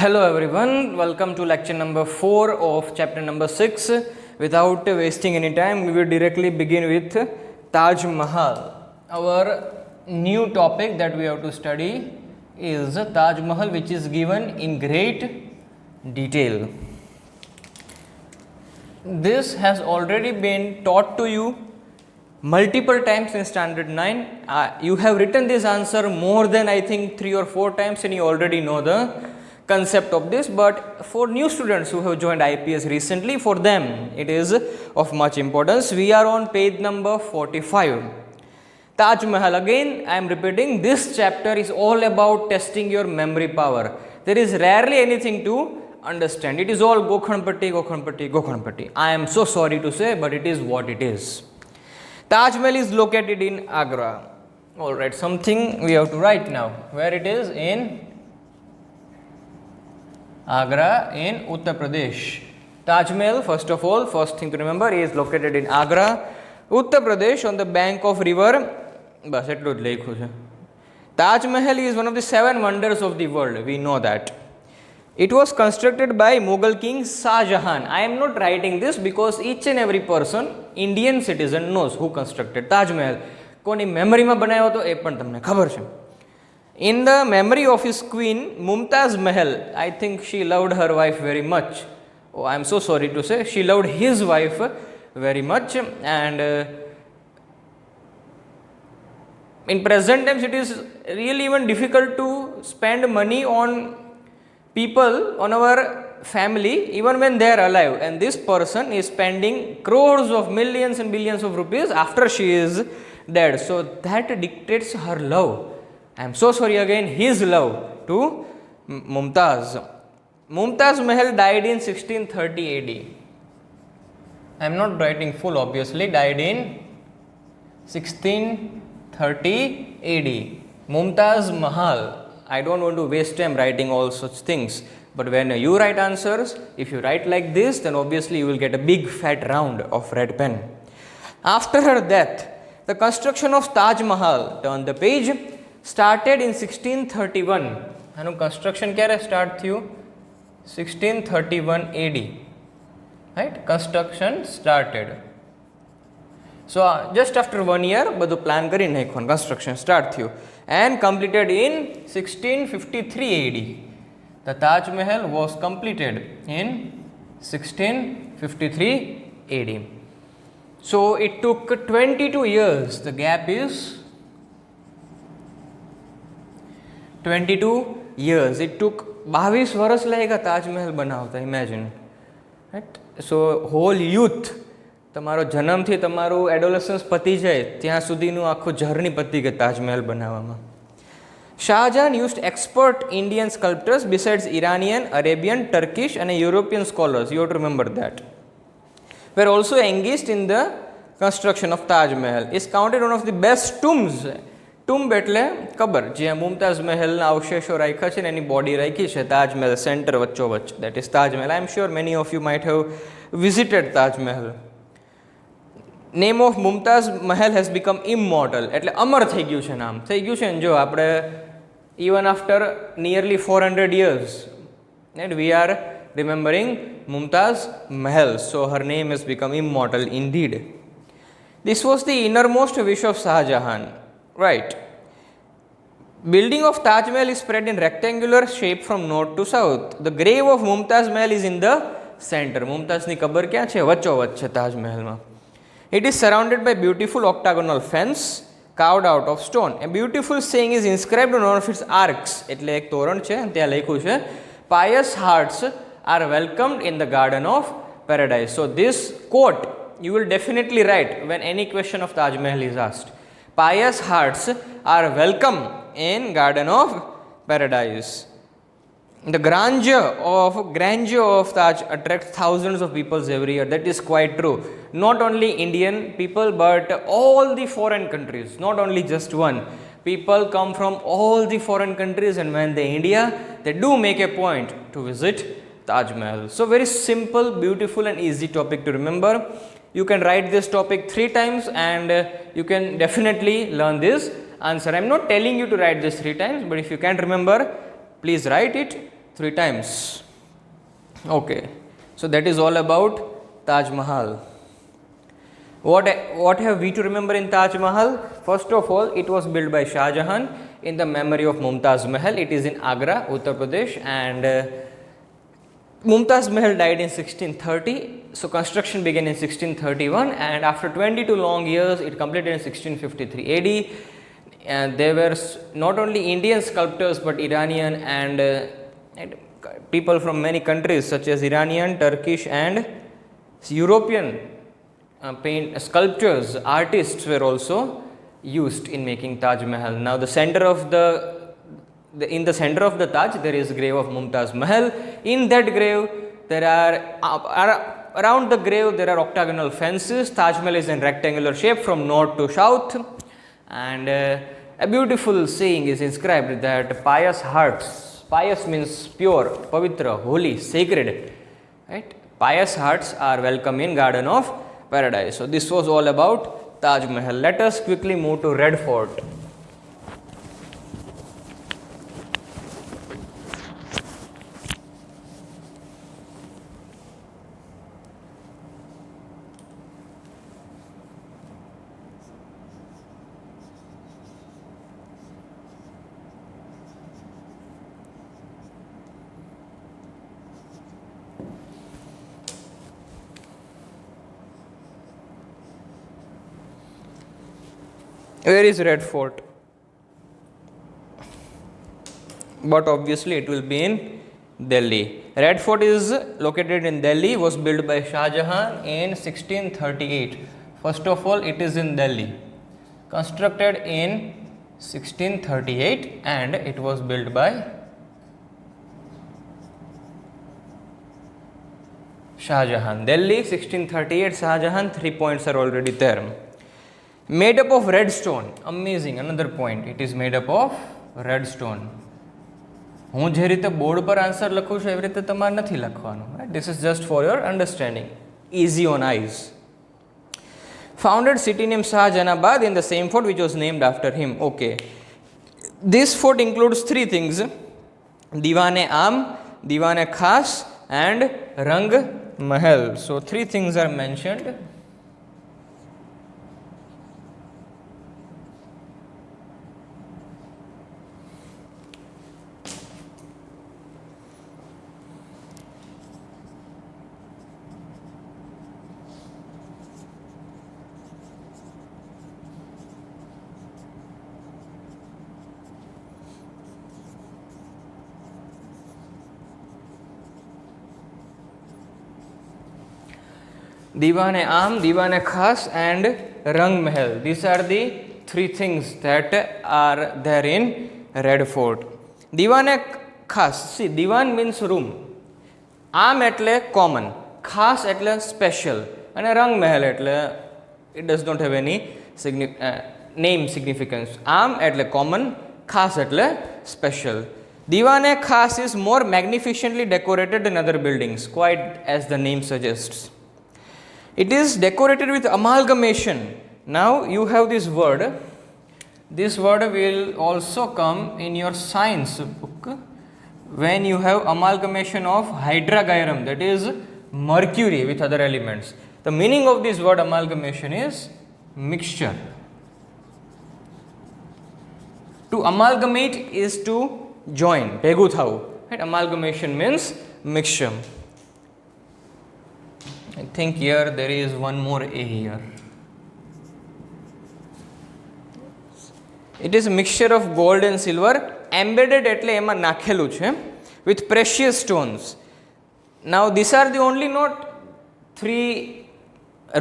Hello everyone, welcome to lecture number 4 of chapter number 6. Without wasting any time, we will directly begin with Taj Mahal. Our new topic that we have to study is Taj Mahal, which is given in great detail. This has already been taught to you multiple times in standard 9. You have written this answer more than I think 3 or 4 times and you already know the concept of this, but for new students who have joined IPS recently, for them it is of much importance. We are on page number 45. Taj Mahal, again I am repeating, this chapter is all about testing your memory power. There is rarely anything to understand. It is all Gokhanpatti, Gokhanpatti, Gokhanpatti. I am so sorry to say, but it is what it is. Taj Mahal is located in Agra. Alright, something we have to write now. Where it is? In Agra in Uttar Pradesh. Taj Mahal, first of all, first thing to remember, is located in Agra, Uttar Pradesh, on the bank of river. Bas etlu જ લખ્યું છે. Taj Mahal is one of the 7 wonders of the world. We know that. It was constructed by Mughal king Shah Jahan. I am not writing this because each and every person, Indian citizen, knows who constructed Taj Mahal. કોની મેમરીમાં બનાવ્યો હતો એ પણ તમને ખબર છે. In the memory of his queen Mumtaz Mahal, I think she loved her wife very much. Oh, I am so sorry to say, she loved his wife very much, and in present times it is really even difficult to spend money on people, on our family, even when they are alive, and this person is spending crores of millions and billions of rupees after she is dead. So that dictates her love. I am so sorry again, his love to Mumtaz. Mumtaz Mahal died in 1630 AD. I am not writing full obviously, died in 1630 AD. Mumtaz Mahal. I don't want to waste time writing all such things, but when you write answers, if you write like this, then obviously you will get a big fat round of red pen. After her death, the construction of Taj Mahal, turn the page, started in 1631. આનું construction ક્યારે start થયું? 1631 AD. Right? Construction started. So just after 1 year બધું plan કરી નાખ્યું, construction start થયું, and completed in 1653 AD. The Taj Mahal was completed in 1653 AD. So it took 22 years. The gap is 22 years. It took 22 વર્ષ લાગ્યા તાજમહેલ બનાવતા. Imagine, right? So whole youth, તમારો જન્મથી તમારું એડોલેસન્સ પતી જાય ત્યાં સુધીનું આખું જર્ની પતી ગઈ તાજમહેલ બનાવવામાં. Shahjahan used expert Indian sculptors besides Iranian, Arabian, Turkish and European scholars. You have to remember that. Were also engaged in the construction of Taj Mahal. Is counted one of the best tombs. ટુમ્બ એટલે કબર, જ્યાં મુમતાઝ મહેલના અવશેષો રાખ્યા છે ને એની body રાખી છે Taj Mahal centre વચ્ચોવચ્ચ. That is Taj Mahal. I am sure many of you might have visited Taj Mahal. Name of Mumtaz Mahal has become immortal, એટલે અમર થઈ ગયું છે નામ. થઈ ગયું છે ને, જો આપણે even after nearly 400 years and we are remembering Mumtaz Mahal, so her name has become immortal indeed. This was the innermost wish of Shah Jahan. Right. Building of Taj Mahal is spread in rectangular shape from north to south. The grave of Mumtaz Mahal is in the center. Mumtaz ni kabar kya છે? વચ્ચોવચ્ચ છે Taj Mahal માં. It is surrounded by beautiful octagonal fence carved out of stone. A beautiful saying is inscribed on one of its arcs. એટલે એક તોરણ છે, ત્યાં લખ્યું છે, pious hearts are welcomed in the garden of paradise. So this quote you will definitely write when any question of Taj Mahal is asked. Pious hearts are welcome in garden of paradise. The grandeur of Taj attracts thousands of people every year. That is quite true. Not only Indian people, but all the foreign countries. Not only just one. People come from all the foreign countries, and when they India, they do make a point to visit Taj Mahal. So very simple, beautiful and easy topic to remember. You can write this topic 3 times and you can definitely learn this answer. I am not telling you to write this 3 times, but if you can't remember, please write it 3 times. Okay, so that is all about Taj Mahal. What have we to remember in Taj Mahal? First of all, it was built by Shah Jahan in the memory of Mumtaz Mahal. It is in Agra, Uttar Pradesh, and Mumtaz Mahal died in 1630, so construction began in 1631, and after 22 long years it completed in 1653 AD. And there were not only Indian sculptors but Iranian and people from many countries such as Iranian, Turkish and European sculptures, artists were also used in making Taj Mahal. Now the center of in the center of the Taj there is grave of Mumtaz Mahal. In that grave there are around the grave there are octagonal fences. Taj Mahal is in rectangular shape from north to south, and a beautiful saying is inscribed that pious hearts, pious means pure, pavitra, holy, sacred, right? Pious hearts are welcome in Garden of Paradise. So this was all about Taj Mahal. Let us quickly move to Red Fort. Where is Red Fort? But obviously it will be in Delhi. Red Fort is located in Delhi, was built by Shah Jahan in 1638. First of all, it is in Delhi. Constructed in 1638 and it was built by Shah Jahan. Delhi 1638, Shah Jahan, 3 points are already there. Made up of red stone. Amazing, another point. It is made up of red stone. હું જે રીતે board પર answer લખું છું એવી રીતે તમારે નથી લખવાનું. This is just for your understanding. Easy on eyes. Founded city named Shahjahanabad in the same fort which was named after him. Okay. This fort includes 3 things. Diwan-e-Aam, Diwan-e-Khas and Rang Mahal. So 3 things are mentioned. Diwan-e-Aam, Diwan-e-Khas and Rang Mahal. These are the 3 things that are there in Red Fort. Diwan-e-Khas. See, Diwan means room. Aam etle common. Khas etle special. And Rang Mahal etle it does not have any name significance. Aam etle common. Khas etle special. Diwan-e-Khas is more magnificently decorated than other buildings, quite as the name suggests. It is decorated with amalgamation. Now you have this word. This word will also come in your science book when you have amalgamation of hydragyrum, that is mercury with other elements. The meaning of this word amalgamation is mixture. To amalgamate is to join, ભેગું થવું. Right? Amalgamation means mixture. I think here there is one more A here. It is a mixture of gold and silver, embedded એટલે એમાં નાખેલું છે, with precious stones. Now these are the only not 3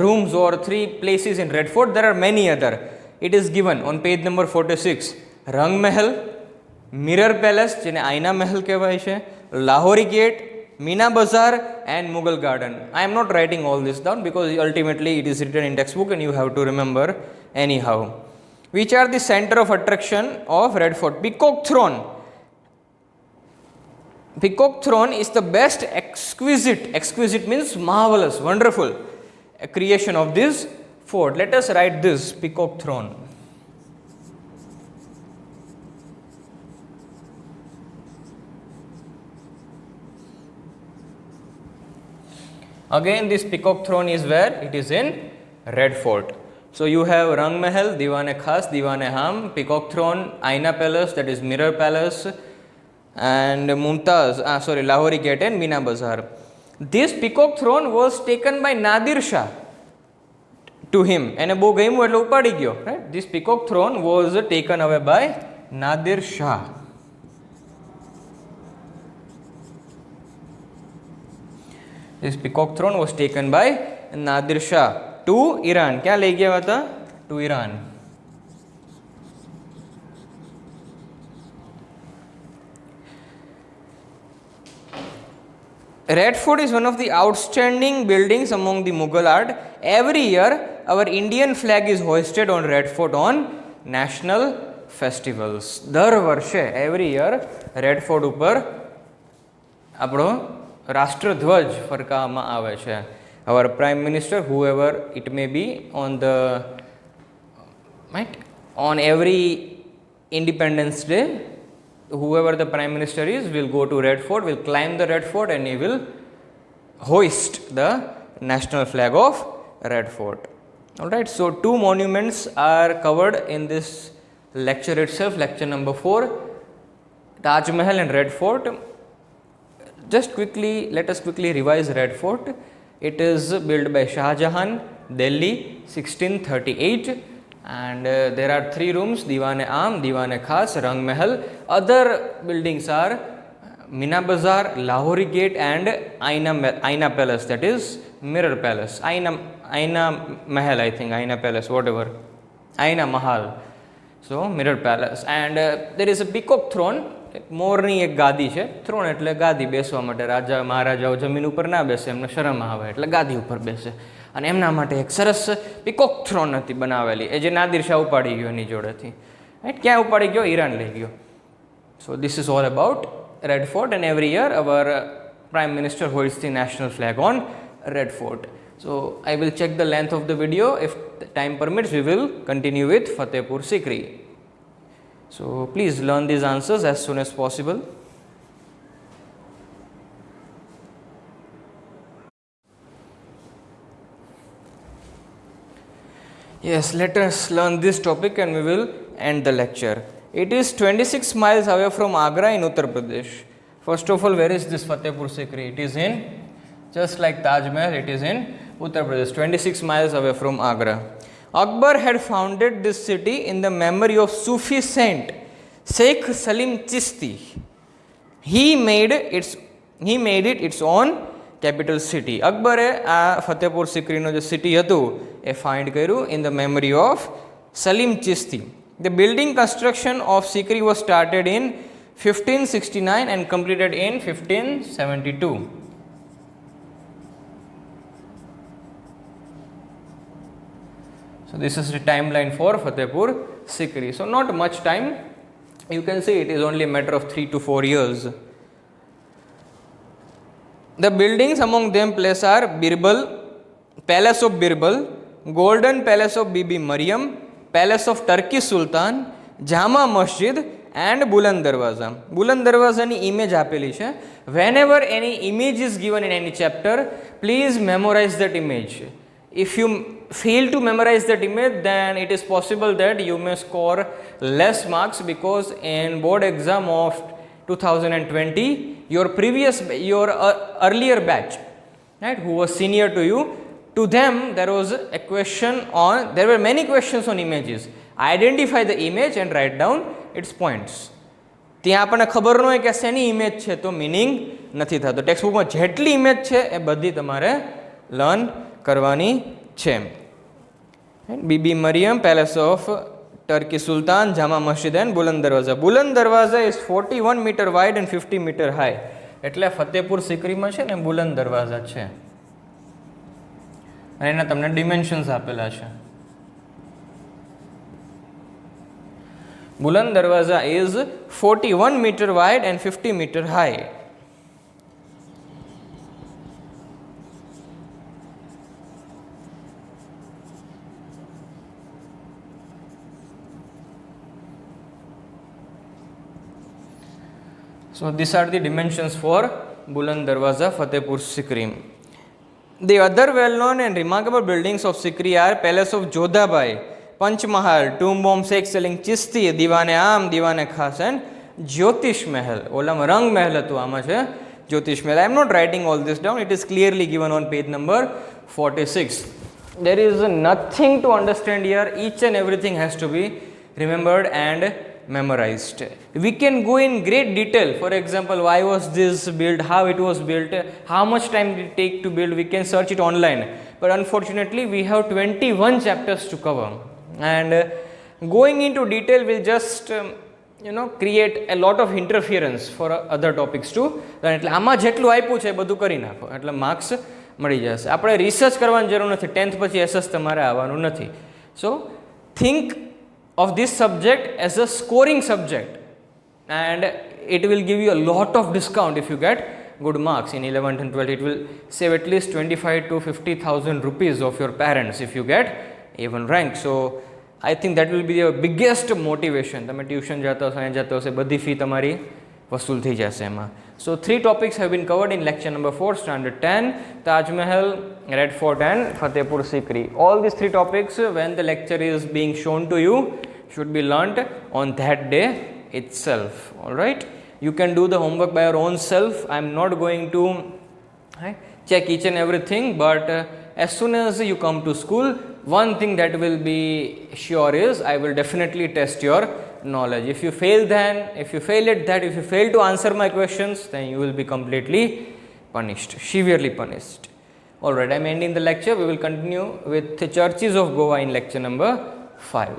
rooms or 3 places in Red Fort. There are many other. It is given on page number 46. Rang Mahal, Mirror Palace જેને આઈના મહેલ કહેવાય છે, Lahori gate, Meena Bazaar and Mughal Garden. I am not writing all this down because ultimately it is written in textbook and you have to remember anyhow. Which are the center of attraction of Red Fort? Peacock Throne. Peacock Throne is the best exquisite means marvelous, wonderful creation of this fort. Let us write this, Peacock Throne. Again, this peacock throne is where? It is in Red Fort. So you have Rang Mahal, Diwan-e Khas, Diwan-e Ham, peacock throne, Aina Palace, that is Mirror Palace, and Mumtaz, Lahori Gate and Meena Bazaar. This peacock throne was taken by Nadir Shah to him. એને બહુ ગમ્યું એટલે ઉપાડી ગયો, right? This peacock throne was taken away by Nadir Shah. This peacock throne was taken by Nadir Shah to Iran. क्या ले गया हुआ था? To Iran. Red Fort is one of the outstanding buildings among the Mughal art. Every year, our Indian flag is hoisted on Red Fort on national festivals. દર વર્ષે every year Red Fort ઉપર આપણો રાષ્ટ્રધ્વજ ફરકાવવામાં આવે છે. Our Prime Minister, whoever it may be, on every Independence Day, whoever the Prime Minister is will go to Red Fort, will climb the Red Fort, and he will hoist the national flag of Red Fort. Alright, so two monuments are covered in this lecture itself, lecture number 4, Taj Mahal and Red Fort. Just quickly, let us quickly revise Red Fort. It is built by Shah Jahan, Delhi, 1638. And there are 3 rooms, Diwan-e Am, Diwan-e Khas, Rang Mahal. Other buildings are Meena Bazaar, Lahori Gate and Aina Palace, that is Mirror Palace. Aina Mahal, I think, Aina Palace, whatever. Aina Mahal. So, Mirror Palace. And there is a peacock throne. મોરની એક ગાદી છે. Thrown એટલે ગાદી, બેસવા માટે. રાજા મહારાજાઓ જમીન ઉપર ના બેસે, એમને શરમ આવે એટલે ગાદી ઉપર બેસે. અને એમના માટે એક સરસ પીકોક થ્રોન હતી બનાવેલી, એ જે નાદિર શાહ ઉપાડી ગયો એની જોડેથી. રાઈટ, ક્યાં ઉપાડી ગયો? ઈરાન લઈ ગયો. So this is all about Red Fort, and every year our Prime Minister hoists the national flag on Red Fort. So I will check the length of the video. If time permits, we will continue with Fatehpur Sikri. So please learn these answers as soon as possible. Yes, let us learn this topic and we will end the lecture. It is 26 miles away from Agra in Uttar Pradesh. First of all, where is this Fatehpur Sikri? It is in, just like Taj Mahal, it is in Uttar Pradesh, 26 miles away from Agra. Akbar had founded this city in the memory of Sufi saint Sheikh Salim Chishti. He made it its own capital city. Akbare આ ફતેપુર સિક્રીનો જે city હતું એ find કર્યું in the memory of Salim Chishti. The building construction of Sikri was started in 1569 and completed in 1572. So this is the timeline for Fatehpur Sikri. So not much time. You can see it is only a matter of 3 to 4 years. The buildings among them place are Birbal, Palace of Birbal, Golden Palace of Bibi Maryam, Palace of Turkish Sultan, Jama Masjid and Buland Darwaza. Buland Darwaza ni image આપેલી છે. Whenever any image is given in any chapter, please memorize that image. If you fail to memorize that image, then it is possible that you may score less marks, because in board exam of 2020, your earlier batch, right, who was senior to you, to them there was a question on, there were many questions on images. Identify the image and write down its points. ત્યાં આપણને ખબર ન હોય કે શેની image છે તો meaning નથી થતો. ટેક્સ્ટબુકમાં જેટલી ઇમેજ છે એ બધી તમારે લર્ન કરવાની છે. Bibi Mariyam, palace of Turki Sultan, Jama Masjid and Buland Darwaza. Buland Darwaza is 41 metre wide and 50 metre high. એટલે ફતેપુર સિકરીમાં છે ને બુલંદ દરવાજા છે, અને એના તમને ડિમેન્શન્સ આપેલા છે. Buland Darwaza is 41 meter wide and 50 meter high. So these are the dimensions for Buland Darwaza, Fatehpur Sikri. The other well-known and remarkable buildings of Sikri are Palace of Jodhabai, Panchmahal, Tomb of Sheikh Salim Chishti, Diwane Am, Diwane Khas and Jyotish Mahal. ઓલામાં રંગ મહેલ હતું, આમાં છે જ્યોતિષ મહેલ. I am not writing all this down. It is clearly given on page number 46. There is nothing to understand here. Each and everything has to be remembered and memorized. We can go in great detail. For example, why was this built, how it was built, how much time did it take to build. We can search it online. But unfortunately, we have 21 chapters to cover. And going into detail will just create a lot of interference for other topics too. એટલે આમાં જેટલું આપ્યું છે એ બધું કરી નાખો એટલે marks મળી જશે. આપણે રિસર્ચ કરવાની જરૂર નથી. 10th પછી એસએસ તમારે આવવાનું નથી. સો think of this subject as a scoring subject, and it will give you a lot of discount if you get good marks in 11th and 12th. It will save at least 25 to 50,000 rupees of your parents if you get A1 rank. So I think that will be your biggest motivation. તમે tuition જતા હશો, અહીંયા જતા હશો, બધી fee તમારી વસૂલ થઈ જશે એમાં. So 3 topics have been covered in lecture number 4, standard 10, Taj Mahal, Red Fort and Fatehpur Sikri. All these 3 topics, when the lecture is being shown to you, should be learnt on that day itself. Alright, you can do the homework by your own self. I am not going to check each and everything, but as soon as you come to school, one thing that will be sure is I will definitely test your knowledge. If you fail at that, if you fail to answer my questions, then you will be completely punished, severely punished. Alright, I am ending the lecture. We will continue with the churches of Goa in lecture number 5.